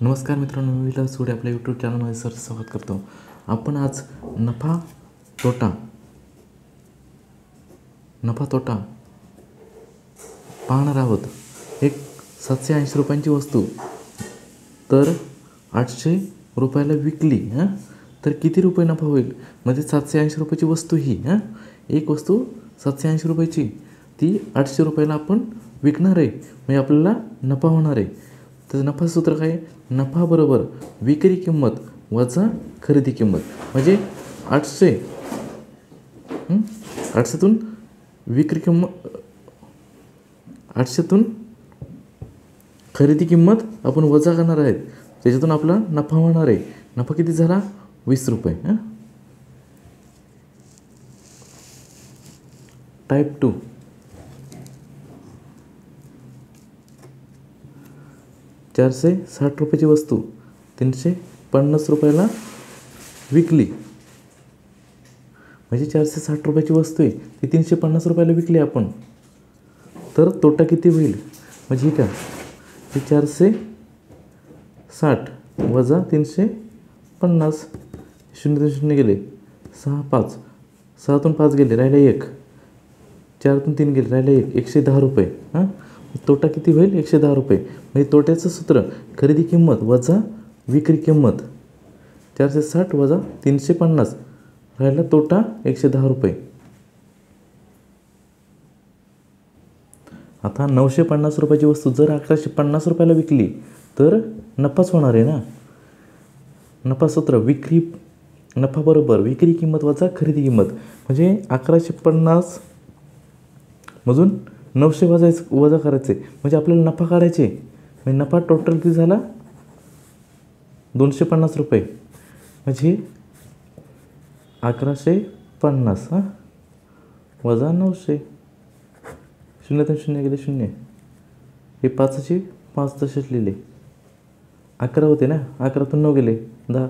नमस्कार मित्रांनो, मी विलास सोडे आपल्या यूट्यूब चॅनलमध्ये स्वागत करतो. आपण आज नफा तोटा पाहणार आहोत. एक 780 रुपयांची वस्तू तर 800 रुपयाला विकली तर किती रुपये नफा होईल. म्हणजे 780 रुपयाची वस्तू ही एक वस्तू 780 रुपयाची ती 800 रुपयाला आपण विकणार आहे, म्हणजे आपल्याला नफा होणार आहे. तर नफा सूत्र काय? नफा बरोबर विक्री किंमत वजा खरेदी किंमत. म्हणजे 800तून विक्री किंमत, 800तून खरेदी किंमत आपण वजा करणार आहेत, त्याच्यातून आपला नफा होणार आहे. नफा किती झाला? 20 रुपये. टाईप 2. 460 रुपयाची वस्तू 350 रुपयाला विकली. म्हणजे 460 रुपयाची वस्तू आहे ती 350 रुपयाला विकली आपण, तर तोटा किती होईल? म्हणजे का ते 460 वजा 350, 0 गेले 6, 5, 6तून 5 गेले राहिले 1, 4तून 3 गेले राहिले 1, 110 रुपये. तोटा किती होईल? 110 रुपये. म्हणजे तोट्याचं सूत्र खरेदी किंमत वजा विक्री किंमत. 460 वजा 350 राहिला तोटा 110 रुपये. आता 950 रुपयाची वस्तू जर 1150 रुपयाला विकली तर नफाच होणार आहे ना. नफा सूत्र नफा बरोबर विक्री किंमत वजा खरेदी किंमत. म्हणजे 1150 मधून 900 वजा करायचे, म्हणजे आपल्याला नफा काढायचे. म्हणजे नफा टोटल किती झाला? 250 रुपये. म्हणजे 1150 वजा 900, 0 गेले 0, हे 5चे 5 तसेच लिहिले. 11 होते ना, 11तून 9 गेले 10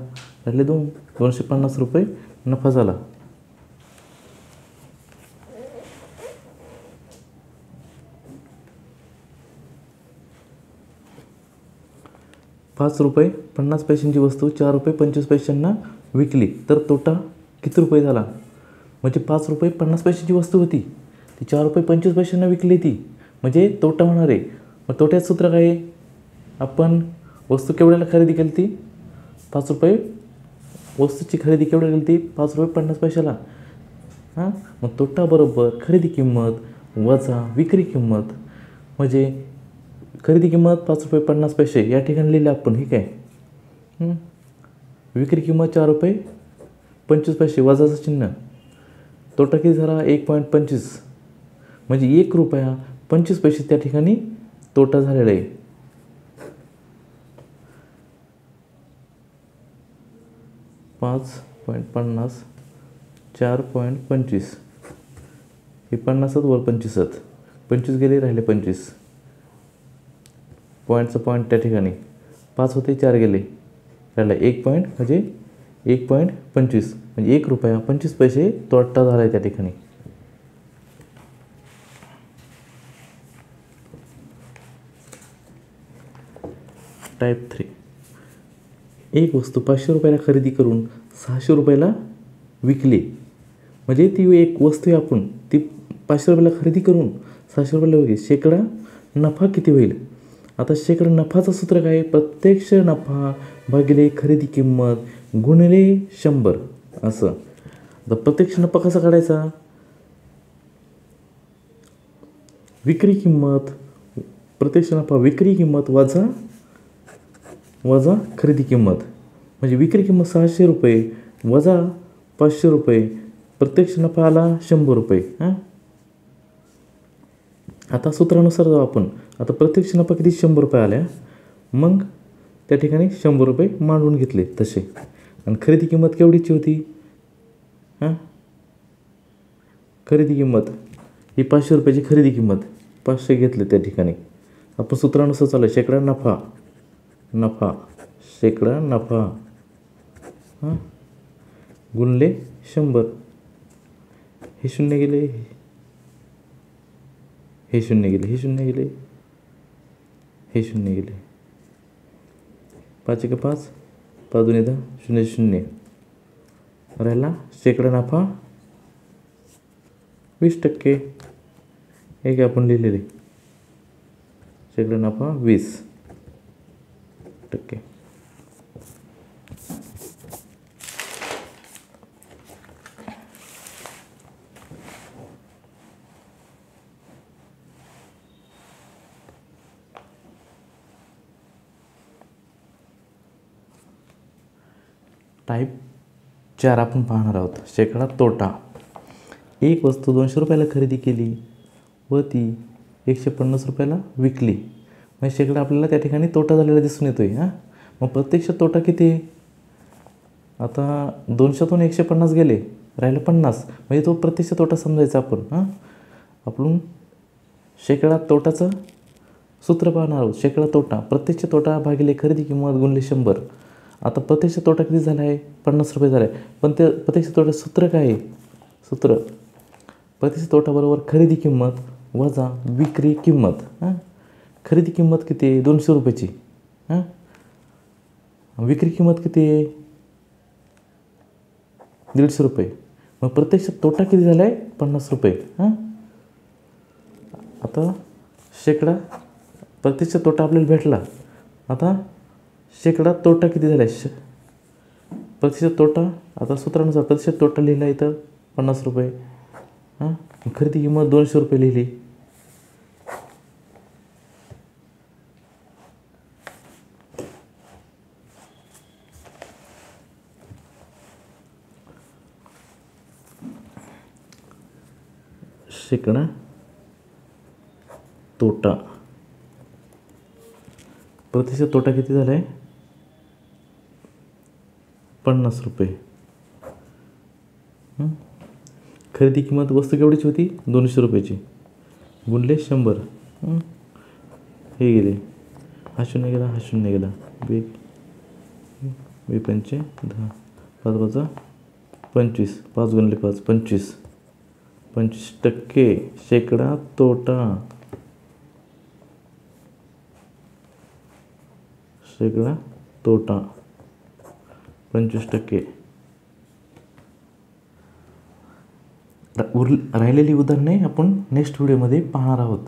राहिले 2, 250 रुपये नफा झाला. ₹5.50ची वस्तू 4.25 विकली तर तोटा किती रुपये झाला? म्हणजे ₹5.50ची वस्तू होती ती 4.25 विकली ती, म्हणजे तोटा होणार आहे. मग तोट्याचं सूत्र काय आहे? आपण वस्तू केवढ्याला खरेदी केली ती? 5 रुपये. वस्तूची खरेदी केवढ्याला केली ती? ₹5.50. मग तोटा बरोबर खरेदी किंमत वजा विक्री किंमत. म्हणजे खरेदी किंमत ₹5.50 या ठिकाणी लिहिले आपण, ठीक आहे. विक्री किंमत ₹4.25 वजाचं चिन्ह. तोटा किती झाला? 1.25. म्हणजे ₹1.25 त्या ठिकाणी तोटा झालेला आहे. $5.50 4.25 हे 50 वर 25, 25 गेले राहिले 25. पॉईंटचं पॉईंट त्या ठिकाणी 5 होते 4 गेले राहिला 1 पॉईंट, म्हणजे 1.25 म्हणजे ₹1.25 तोटा झाला आहे त्या ठिकाणी. टाईप 3. एक वस्तू 500 रुपयाला खरेदी करून 600 रुपयाला विकली. म्हणजे ती एक वस्तू आहे, आपण ती 500 रुपयाला खरेदी करून 600 रुपयाला विकली. शेकडा नफा किती होईल? आता शेकडा नफाचं सूत्र काय? प्रत्यक्ष नफा भागिले खरेदी किंमत गुणिले 100 असं. आता प्रत्यक्ष नफा कसा काढायचा? विक्री किंमत, प्रत्यक्ष नफा विक्री किंमत वजा खरेदी किंमत. म्हणजे विक्री किंमत 600 रुपये वजा 500 रुपये, प्रत्यक्ष नफा आला 100 रुपये. आता सूत्रानुसार जाऊ आपण. आता प्रत्यक्ष नफा किती? 100 रुपये आल्या. मग त्या ठिकाणी 100 रुपये मांडून घेतले तसे. आणि खरेदी किंमत केवढीची होती? खरेदी किंमत ही 500 रुपयाची खरेदी किंमत, 500 घेतले त्या ठिकाणी. आपण सूत्रानुसार चालू शेकडा नफा गुणले 100. हे 0 गेले, हे 0 गेले, हे 0 गेले, हे 0 गेले. 5 एक 5, 5 2 10, 0 0 राहिला शेकडा नफा 20%. हे काय आपण लिहिलेले शेकडा नफा 20%. टाईप 4 आपण पाहणार आहोत. शेकडा तोटा. एक वस्तू 200 रुपयाला खरेदी केली व ती 150 रुपयाला विकली. म्हणजे शेकडा आपल्याला त्या ठिकाणी तोटा झालेला दिसून येतो आहे. मग प्रत्यक्ष तोटा किती आहे? आता 200तून 150 गेले, राहिलं 50, म्हणजे तो प्रत्यक्ष तोटा समजायचा आपण. आपण शेकडा तोटाचं सूत्र पाहणार आहोत. शेकडा तोटा प्रत्यक्ष तोटा भागिले खरेदी किंमत गुणिले 100. आता प्रत्यक्ष तोटा किती झाला आहे? 50 रुपये झाला आहे. पण ते प्रत्यक्ष तोटा सूत्र काय आहे? सूत्र प्रत्यक्ष तोटा बरोबर खरेदी किंमत वजा विक्री किंमत. खरेदी किंमत किती आहे? 200 रुपयाची. विक्री किंमत किती आहे? 150 रुपये. मग प्रत्यक्ष तोटा किती झाला आहे? 50 रुपये. आता शेकडा प्रत्यक्ष तोटा आपल्याला भेटला. आता शेकडा तोटा किती झाला आहे? प्रत्यक्ष तोटा आता सूत्रानुसार प्रत्यक्ष तोटा लिहिला इथं 50 रुपये. खरेदी किंमत 200 रुपये लिहिली. शेकडा तोटा प्रत्यक्ष तोटा किती झाला आहे? 50 रुपये. खरेदी किंमत वस्तू केवढीची होती? 200 रुपयाची गुणले 100. हे गेले, हा शून्य गेला, हा शून्य गेला. बे 5 10, 5 वजा 25, 5 गुणले 5 25. 25% शेकडा तोटा. शेकडा तोटा 25%. राहिलेली उदाहरणे आपण नेक्स्ट व्हिडिओमध्ये पाहणार आहोत.